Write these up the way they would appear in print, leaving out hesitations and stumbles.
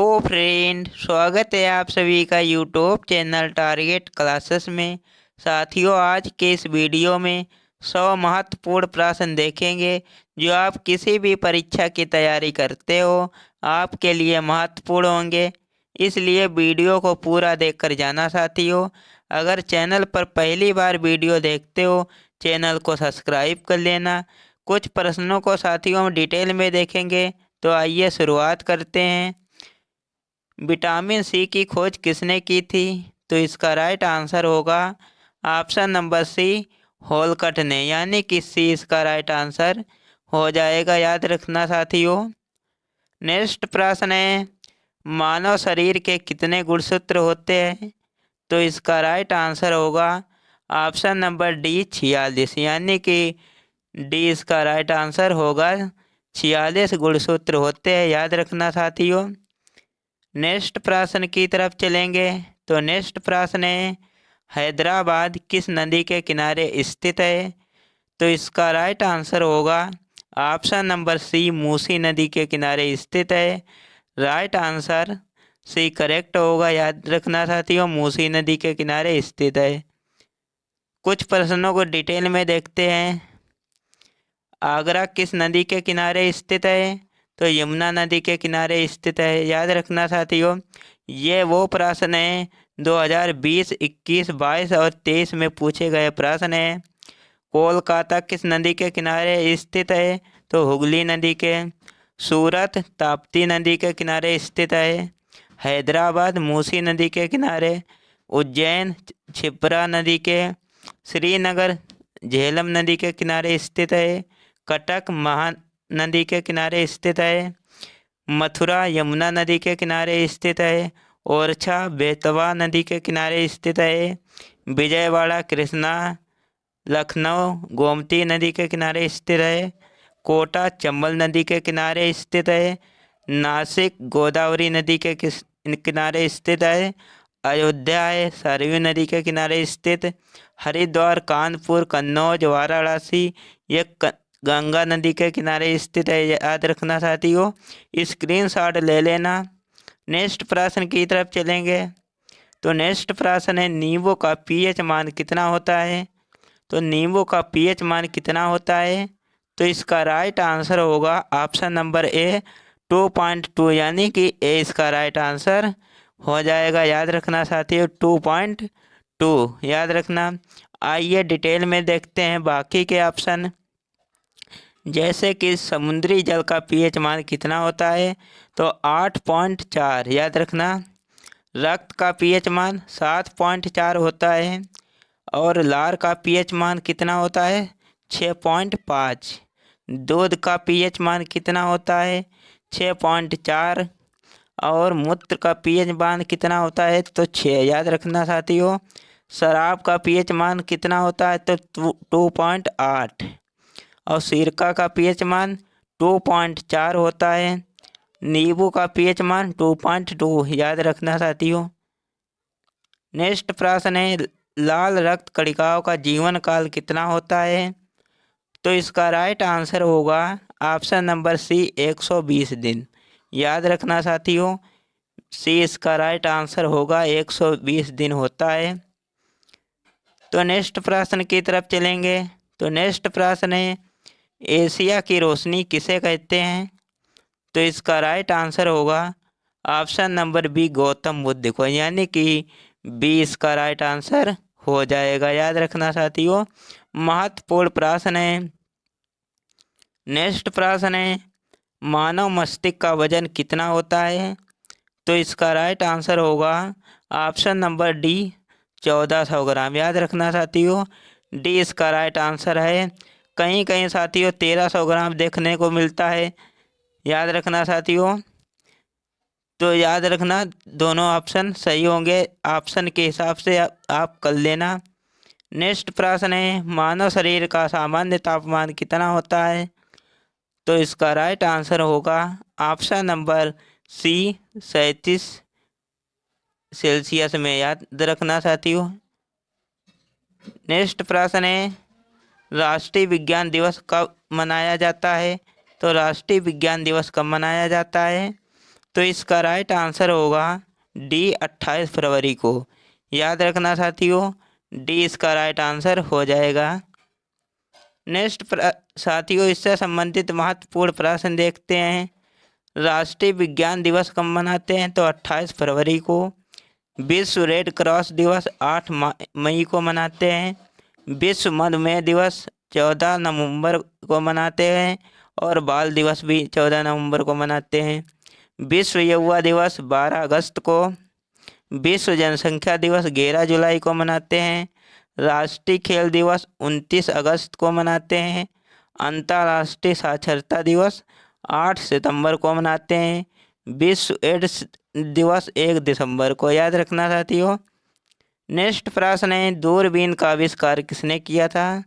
Friend, स्वागत है आप सभी का यूट्यूब चैनल टारगेट क्लासेस में। साथियों, आज के इस वीडियो में 100 महत्वपूर्ण प्रश्न देखेंगे जो आप किसी भी परीक्षा की तैयारी करते हो आपके लिए महत्वपूर्ण होंगे। इसलिए वीडियो को पूरा देखकर जाना साथियों। अगर चैनल पर पहली बार वीडियो देखते हो चैनल को सब्सक्राइब कर लेना। कुछ प्रश्नों को साथियों हम डिटेल में देखेंगे, तो आइए शुरुआत करते हैं। विटामिन सी की खोज किसने की थी? तो इसका राइट आंसर होगा ऑप्शन नंबर सी, होलकट ने, यानी कि सी इसका राइट आंसर हो जाएगा। याद रखना साथियों। नेक्स्ट प्रश्न है, मानव शरीर के कितने गुणसूत्र होते हैं? तो इसका राइट आंसर होगा ऑप्शन नंबर डी, 46, यानी कि डी इसका राइट आंसर होगा। 46 गुणसूत्र होते हैं, याद रखना साथियों। नेक्स्ट प्रश्न की तरफ चलेंगे। तो नेक्स्ट प्रश्न है, हैदराबाद किस नदी के किनारे स्थित है? तो इसका राइट आंसर होगा ऑप्शन नंबर सी, मूसी नदी के किनारे स्थित है। राइट आंसर सी करेक्ट होगा। याद रखना साथियों, मूसी नदी के किनारे स्थित है। कुछ प्रश्नों को डिटेल में देखते हैं। आगरा किस नदी के किनारे स्थित है? तो यमुना नदी के किनारे स्थित है। याद रखना साथियों, ये वो प्रश्न है 2020, 21, 22 और 23 में पूछे गए प्रश्न है। कोलकाता किस नदी के किनारे स्थित है? तो हुगली नदी के। सूरत ताप्ती नदी के किनारे स्थित है। हैदराबाद मूसी नदी के किनारे। उज्जैन क्षिप्रा नदी के। श्रीनगर झेलम नदी के किनारे स्थित है। कटक महानदी के किनारे स्थित है। मथुरा यमुना नदी के किनारे स्थित है। ओरछा बेतवा नदी के किनारे स्थित है। विजयवाड़ा कृष्णा लखनऊ गोमती नदी के किनारे स्थित है। कोटा चंबल नदी के किनारे स्थित है। नासिक गोदावरी नदी के किनारे स्थित है। अयोध्या है सरयू नदी के किनारे स्थित। हरिद्वार कानपुर कन्नौज वाराणसी ये गंगा नदी के किनारे स्थित है। याद रखना साथियों, स्क्रीनशॉट ले लेना। नेक्स्ट प्रश्न की तरफ चलेंगे। तो नेक्स्ट प्रश्न है, नींबू का पीएच मान कितना होता है? तो नींबू का पीएच मान कितना होता है? तो इसका राइट आंसर होगा ऑप्शन नंबर ए, 2.2, यानी कि ए इसका राइट आंसर हो जाएगा। याद रखना साथियों, 2.2 याद रखना। आइए डिटेल में देखते हैं बाकी के ऑप्शन। जैसे कि समुद्री जल का पीएच मान कितना होता है? तो 8.4 याद रखना। रक्त का पीएच मान 7.4 होता है। और लार का पीएच मान कितना होता है? 6.5। दूध का पीएच मान कितना होता है? 6.4। और मूत्र का पीएच मान कितना होता है? तो 6 याद रखना साथियों। शराब का पीएच मान कितना होता है? तो 2.8। और सिरका का पीएच मान 2.4 होता है। नींबू का पीएच मान 2.2 याद रखना साथियों। नेक्स्ट प्रश्न है, लाल रक्त कणिकाओं का जीवन काल कितना होता है? तो इसका राइट आंसर होगा ऑप्शन नंबर सी, 120 दिन। याद रखना साथियों, सी इसका राइट आंसर होगा, 120 दिन होता है। तो नेक्स्ट प्रश्न की तरफ चलेंगे। तो नेक्स्ट प्रश्न है, एशिया की रोशनी किसे कहते हैं? तो इसका राइट आंसर होगा option number B, Gautam Buddha को, यानी कि बी इसका राइट आंसर हो जाएगा। याद रखना साथियों, महत्वपूर्ण प्रश्न है। नेक्स्ट प्रश्न है, मानव मस्तिष्क का वजन कितना होता है? तो इसका राइट आंसर होगा ऑप्शन नंबर डी, 1400 ग्राम। याद रखना साथियों, डी इसका राइट आंसर है। कहीं कहीं साथियों 1300 ग्राम देखने को मिलता है। याद रखना साथियों, तो याद रखना दोनों ऑप्शन सही होंगे। ऑप्शन के हिसाब से आप कर लेना। नेक्स्ट प्रश्न है, मानव शरीर का सामान्य तापमान कितना होता है? तो इसका राइट आंसर होगा ऑप्शन नंबर सी, 37 सेल्सियस में। याद रखना साथियों। नेक्स्ट प्रश्न है, राष्ट्रीय विज्ञान दिवस कब मनाया जाता है? तो राष्ट्रीय विज्ञान दिवस कब मनाया जाता है? तो इसका राइट आंसर होगा डी 28 फरवरी को। याद रखना साथियों, डी इसका राइट आंसर हो जाएगा। नेक्स्ट साथियों, इससे संबंधित महत्वपूर्ण प्रश्न देखते हैं। राष्ट्रीय विज्ञान दिवस कब मनाते हैं? तो 28 फरवरी को। विश्व रेड क्रॉस दिवस 8 मई को मनाते हैं। विश्व मधुमेह दिवस 14 नवंबर को मनाते हैं और बाल दिवस भी 14 नवंबर को मनाते हैं। विश्व युवा दिवस 12 अगस्त को। विश्व जनसंख्या दिवस 11 जुलाई को मनाते हैं। राष्ट्रीय खेल दिवस 29 अगस्त को मनाते हैं। अंतर्राष्ट्रीय साक्षरता दिवस 8 सितंबर को मनाते हैं। विश्व एड्स दिवस 1 दिसंबर को। याद रखना साथियों। नेक्स्ट प्रश्न है, दूरबीन का आविष्कार किसने किया था?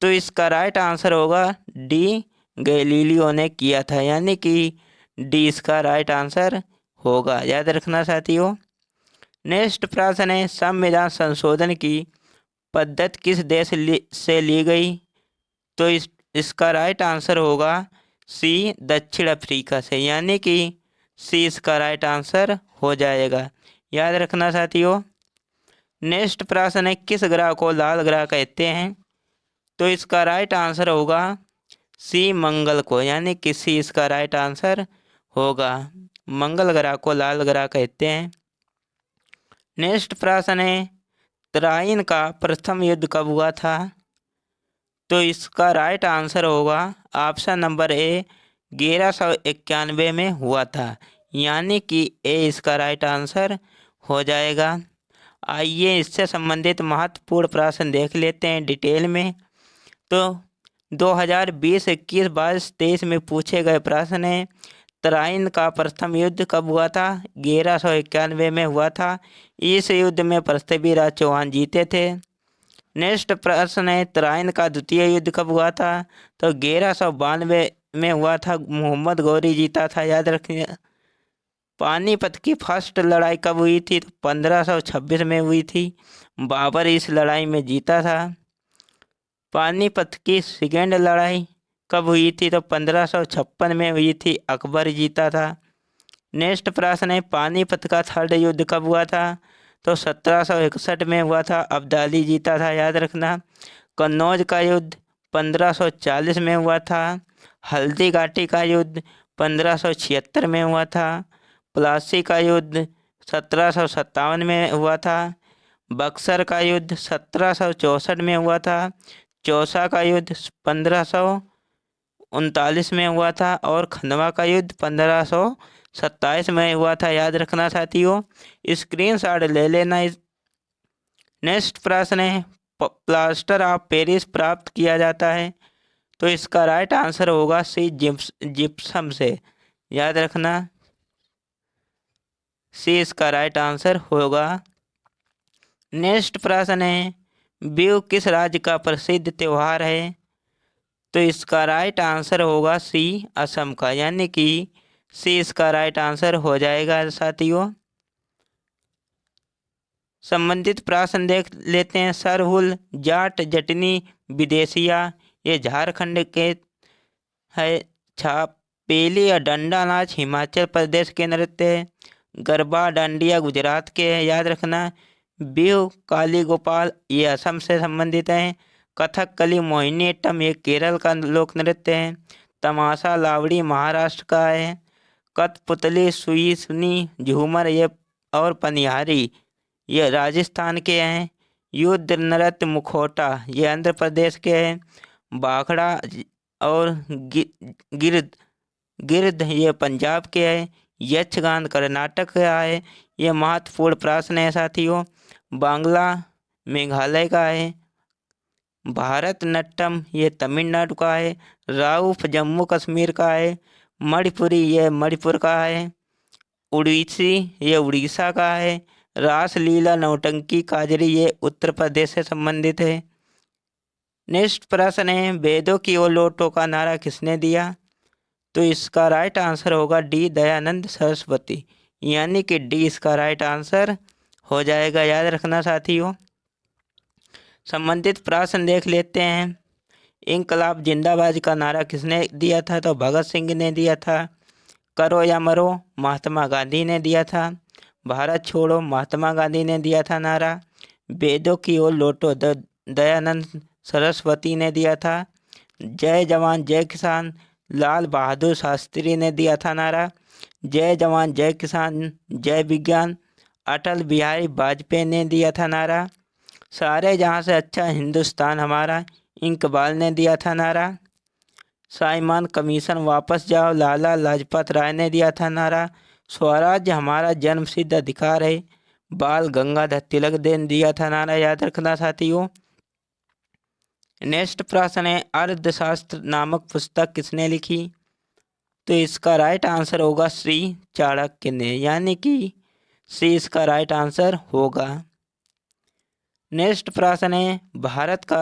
तो इसका राइट आंसर होगा डी, गैलीलियो ने किया था, यानी कि डी इसका राइट आंसर होगा। याद रखना साथियों। नेक्स्ट प्रश्न है, संविधान संशोधन की पद्धति किस देश से ली गई? तो इसका राइट आंसर होगा सी, दक्षिण अफ्रीका से, यानी कि सी इसका राइट आंसर हो जाएगा। याद रखना साथियों। नेक्स्ट प्रश्न है, किस ग्रह को लाल ग्रह कहते हैं? तो इसका राइट आंसर होगा सी, मंगल को, यानी कि सी इसका राइट आंसर होगा। मंगल ग्रह को लाल ग्रह कहते हैं। नेक्स्ट प्रश्न है, तराइन का प्रथम युद्ध कब हुआ था? तो इसका राइट आंसर होगा ऑप्शन नंबर ए, 1191 में हुआ था, यानी कि ए इसका राइट आंसर हो जाएगा। आइए इससे संबंधित महत्वपूर्ण प्रश्न देख लेते हैं डिटेल में। तो 2020, 21, 22, 23 में पूछे गए प्रश्न हैं। तराइन का प्रथम युद्ध कब हुआ था? 1191 में हुआ था। इस युद्ध में पृथ्वीराज चौहान जीते थे। नेक्स्ट प्रश्न है, तराइन का द्वितीय युद्ध कब हुआ था? तो 1192 में हुआ था, मोहम्मद गौरी जीता था। याद रखिए। पानीपत की फर्स्ट लड़ाई कब हुई थी? तो 1526 में हुई थी। बाबर इस लड़ाई में जीता था। पानीपत की सेकेंड लड़ाई कब हुई थी? तो 1556 में हुई थी, अकबर जीता था। नेक्स्ट प्रश्न है, पानीपत का थर्ड युद्ध कब हुआ था? तो 1761 में हुआ था, अब्दाली जीता था। याद रखना। कन्नौज का युद्ध 1540 में हुआ था। हल्दी घाटी का युद्ध 1576 में हुआ था। प्लासी का युद्ध 1757 में हुआ था। बक्सर का युद्ध 1764 में हुआ था। चौसा का युद्ध 1539 में हुआ था और खंडवा का युद्ध 1527 में हुआ था। याद रखना साथियों। स्क्रीनशॉट ले लेना। नेक्स्ट प्रश्न है, प्लास्टर ऑफ पेरिस प्राप्त किया जाता है? तो इसका राइट आंसर होगा सी, जिप्सम से। याद रखना, सी इसका राइट आंसर होगा। नेक्स्ट प्रश्न है, बिहू किस राज्य का प्रसिद्ध त्यौहार है? तो इसका राइट आंसर होगा सी, असम का, यानी कि सी इसका राइट आंसर हो जाएगा साथियों। संबंधित प्रश्न देख लेते हैं। सरहुल, जाट, जटनी, विदेशिया, ये झारखंड के है। छापेली या डंडा नाच हिमाचल प्रदेश के नृत्य है। गरबा डांडिया गुजरात के है। याद रखना। बिहू, काली गोपाल, ये असम से संबंधित हैं। कथकली, मोहिनीअट्टम, ये केरल का लोक नृत्य है। तमाशा, लावड़ी, महाराष्ट्र का है। कठपुतली, सुई सुनी, झूमर, ये और पनिहारी, ये राजस्थान के हैं। युद्ध नृत्य, मुखौटा, ये आंध्र प्रदेश के हैं। भाखड़ा और गिरध गिरध ये पंजाब के है। यक्षगान कर्नाटक का है। ये महत्वपूर्ण प्रश्न है साथियों। बांग्ला मेघालय का है। भारतनाट्यम ये तमिलनाडु का है। राउफ जम्मू कश्मीर का है। मणिपुरी ये मणिपुर का है। उड़ीसी ये उड़ीसा का है। रासलीला नौटंकी काजरी ये उत्तर प्रदेश से संबंधित है। नेक्स्ट प्रश्न है, वेदों की ओर लौटो का नारा किसने दिया? तो इसका राइट आंसर होगा डी, दयानंद सरस्वती, यानी कि डी इसका राइट आंसर हो जाएगा। याद रखना साथियों। संबंधित प्रश्न देख लेते हैं। इनकलाब जिंदाबाद का नारा किसने दिया था? तो भगत सिंह ने दिया था। करो या मरो महात्मा गांधी ने दिया था। भारत छोड़ो महात्मा गांधी ने दिया था नारा। वेदों की ओर लौटो दयानंद सरस्वती ने दिया था। जय जवान जय किसान लाल बहादुर शास्त्री ने दिया था नारा। जय जवान जय किसान जय विज्ञान अटल बिहारी वाजपेयी ने दिया था नारा। सारे जहां से अच्छा हिंदुस्तान हमारा इकबाल ने दिया था नारा। साइमन कमीशन वापस जाओ लाला लाजपत राय ने दिया था नारा। स्वराज्य हमारा जन्मसिद्ध अधिकार है बाल गंगाधर तिलक ने दिया था नारा। याद रखना साथियों। नेक्स्ट प्रश्न है अर्थशास्त्र नामक पुस्तक किसने लिखी? तो इसका राइट आंसर होगा श्री चाणक्य ने, यानी कि सी इसका राइट आंसर होगा। नेक्स्ट प्रश्न है भारत का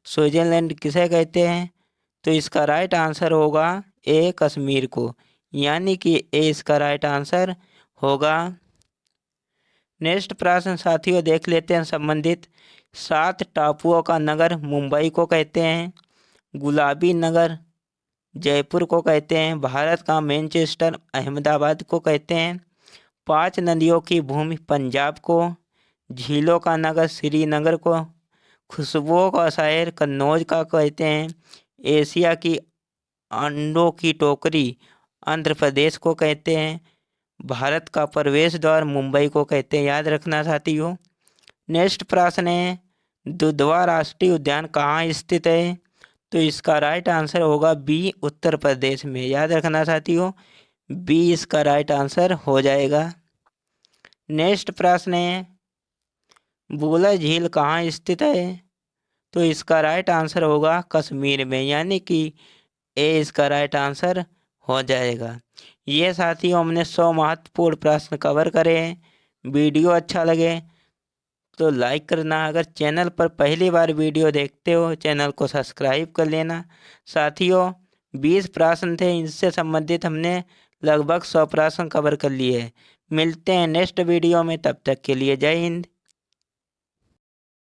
स्विट्जरलैंड किसे कहते हैं? तो इसका राइट आंसर होगा ए कश्मीर को, यानी कि ए इसका राइट आंसर होगा। नेक्स्ट प्रश्न साथियों देख लेते हैं संबंधित। 7 टापुओं का नगर मुंबई को कहते हैं। गुलाबी नगर जयपुर को कहते हैं। भारत का मैनचेस्टर अहमदाबाद को कहते हैं। 5 नदियों की भूमि पंजाब को। झीलों का नगर श्रीनगर को। खुशबुओं का शहर कन्नौज का कहते हैं। एशिया की अंडों की टोकरी आंध्र प्रदेश को कहते हैं। भारत का प्रवेश द्वार मुंबई को कहते हैं। याद रखना साथियों। नेक्स्ट प्रश्न है दुधवा राष्ट्रीय उद्यान कहाँ स्थित है? तो इसका राइट आंसर होगा बी उत्तर प्रदेश में। याद रखना साथियों, बी इसका राइट आंसर हो जाएगा। नेक्स्ट प्रश्न है बुलर झील कहाँ स्थित है? तो इसका राइट आंसर होगा कश्मीर में, यानी कि ए इसका राइट आंसर हो जाएगा। ये साथियों हमने 100 महत्वपूर्ण प्रश्न कवर करे हैं। वीडियो अच्छा लगे तो लाइक करना। अगर चैनल पर पहली बार वीडियो देखते हो चैनल को सब्सक्राइब कर लेना। साथियों 20 प्रश्न थे, इनसे संबंधित हमने लगभग 100 प्रश्न कवर कर लिए हैं। मिलते हैं नेक्स्ट वीडियो में, तब तक के लिए जय हिंद।